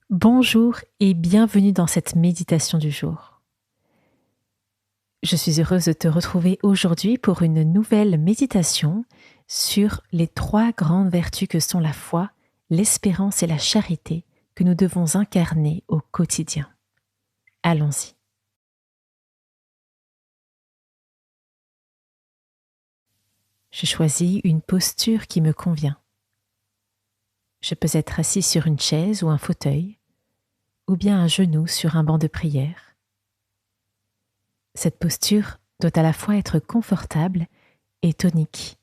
Bonjour et bienvenue dans cette méditation du jour. Je suis heureuse de te retrouver aujourd'hui pour une nouvelle méditation sur les 3 grandes vertus que sont la foi, l'espérance et la charité que nous devons incarner au quotidien. Allons-y. Je choisis une posture qui me convient. Je peux être assis sur une chaise ou un fauteuil, ou bien à genoux sur un banc de prière. Cette posture doit à la fois être confortable et tonique,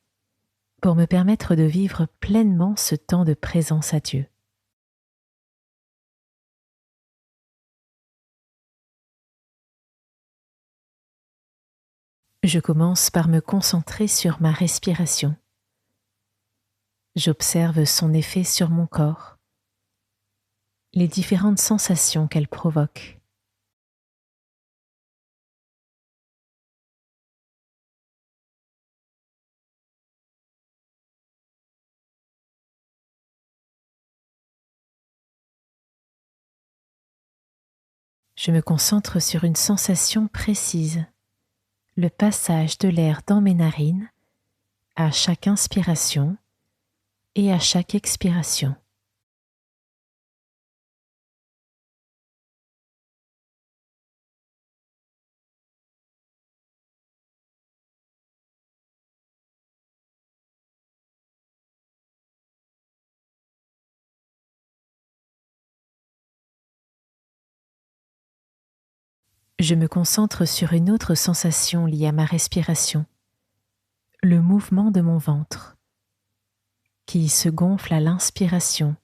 pour me permettre de vivre pleinement ce temps de présence à Dieu. Je commence par me concentrer sur ma respiration. J'observe son effet sur mon corps, les différentes sensations qu'elle provoque. Je me concentre sur une sensation précise, le passage de l'air dans mes narines à chaque inspiration et à chaque expiration. Je me concentre sur une autre sensation liée à ma respiration, le mouvement de mon ventre, qui se gonfle à l'inspiration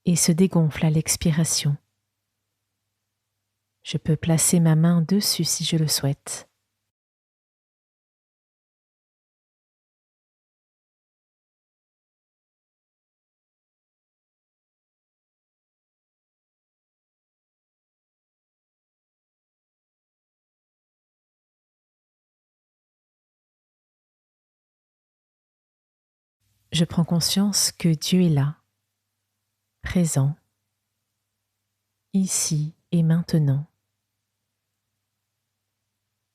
et se dégonfle à l'expiration. Je peux placer ma main dessus si je le souhaite. Je prends conscience que Dieu est là, présent, ici et maintenant.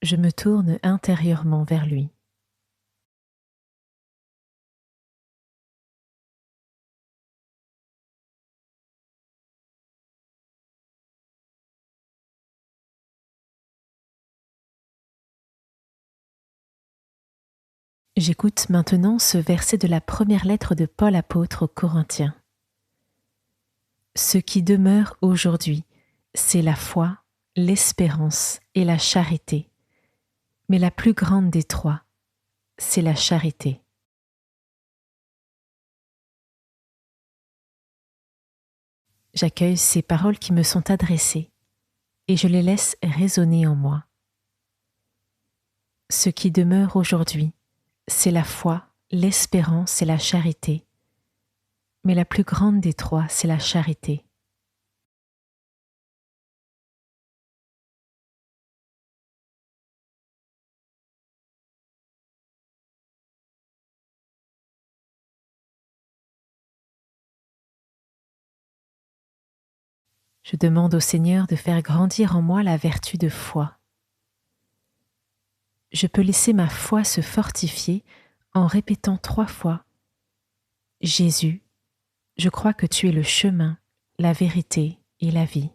Je me tourne intérieurement vers lui. J'écoute maintenant ce verset de la première lettre de Paul apôtre aux Corinthiens. Ce qui demeure aujourd'hui, c'est la foi, l'espérance et la charité. Mais la plus grande des trois, c'est la charité. J'accueille ces paroles qui me sont adressées et je les laisse résonner en moi. Ce qui demeure aujourd'hui, c'est la foi, l'espérance et la charité. Mais la plus grande des trois, c'est la charité. Je demande au Seigneur de faire grandir en moi la vertu de foi. Je peux laisser ma foi se fortifier en répétant 3 fois: Jésus, je crois que tu es le chemin, la vérité et la vie.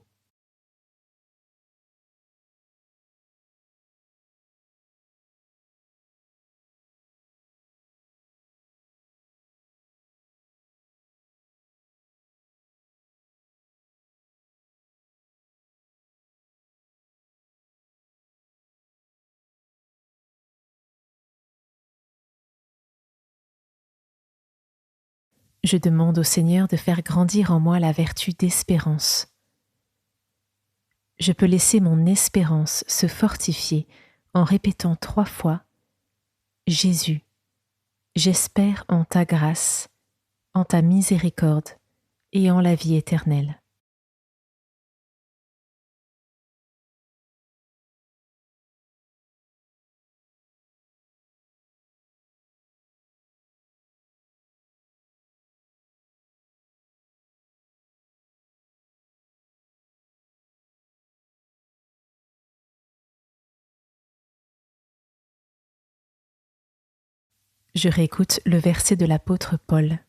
Je demande au Seigneur de faire grandir en moi la vertu d'espérance. Je peux laisser mon espérance se fortifier en répétant 3 fois: Jésus, j'espère en ta grâce, en ta miséricorde et en la vie éternelle. Je réécoute le verset de l'apôtre Paul.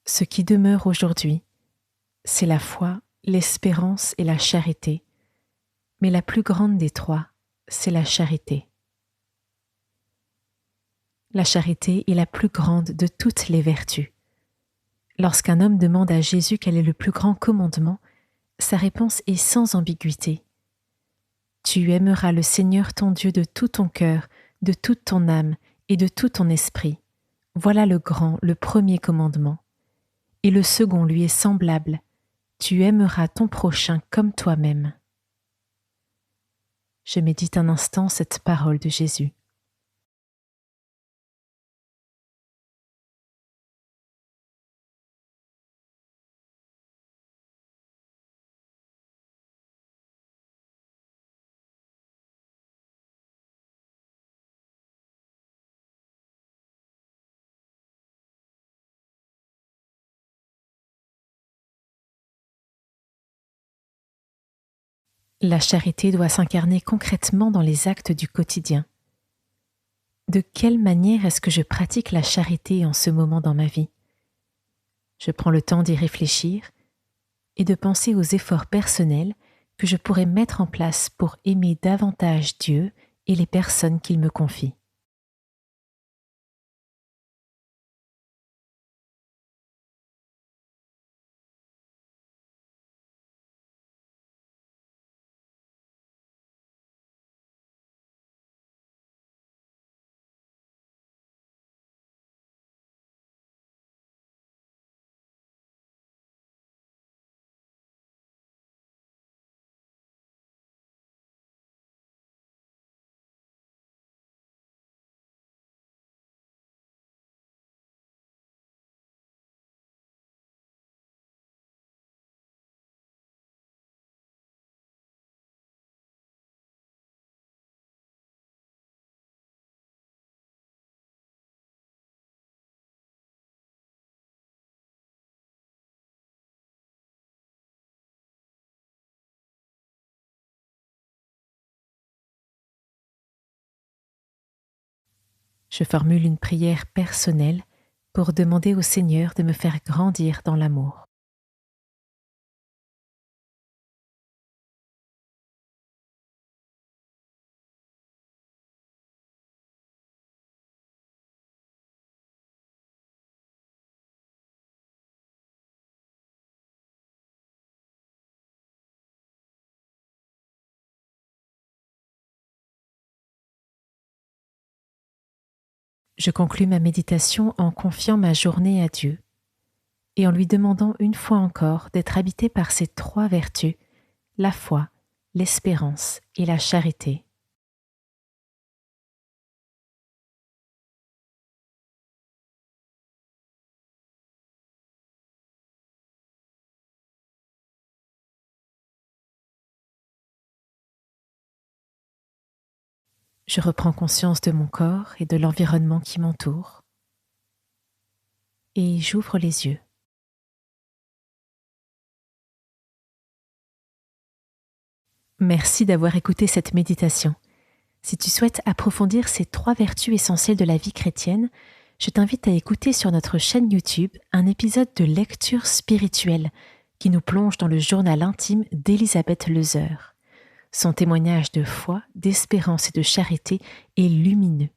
Ce qui demeure aujourd'hui, c'est la foi, l'espérance et la charité, mais la plus grande des trois, c'est la charité. La charité est la plus grande de toutes les vertus. Lorsqu'un homme demande à Jésus quel est le plus grand commandement, sa réponse est sans ambiguïté. Tu aimeras le Seigneur ton Dieu de tout ton cœur, de toute ton âme et de tout ton esprit. Voilà le premier commandement. Et le second lui est semblable. Tu aimeras ton prochain comme toi-même. Je médite un instant cette parole de Jésus. La charité doit s'incarner concrètement dans les actes du quotidien. De quelle manière est-ce que je pratique la charité en ce moment dans ma vie ? Je prends le temps d'y réfléchir et de penser aux efforts personnels que je pourrais mettre en place pour aimer davantage Dieu et les personnes qu'il me confie. Je formule une prière personnelle pour demander au Seigneur de me faire grandir dans l'amour. Je conclus ma méditation en confiant ma journée à Dieu et en lui demandant une fois encore d'être habité par ces trois vertus, la foi, l'espérance et la charité. Je reprends conscience de mon corps et de l'environnement qui m'entoure et j'ouvre les yeux. Merci d'avoir écouté cette méditation. Si tu souhaites approfondir ces trois vertus essentielles de la vie chrétienne, je t'invite à écouter sur notre chaîne YouTube un épisode de lecture spirituelle qui nous plonge dans le journal intime d'Elisabeth Leuser. Son témoignage de foi, d'espérance et de charité est lumineux.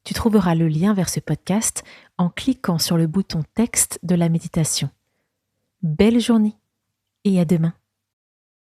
Tu trouveras le lien vers ce podcast en cliquant sur le bouton texte de la méditation. Belle journée et à demain.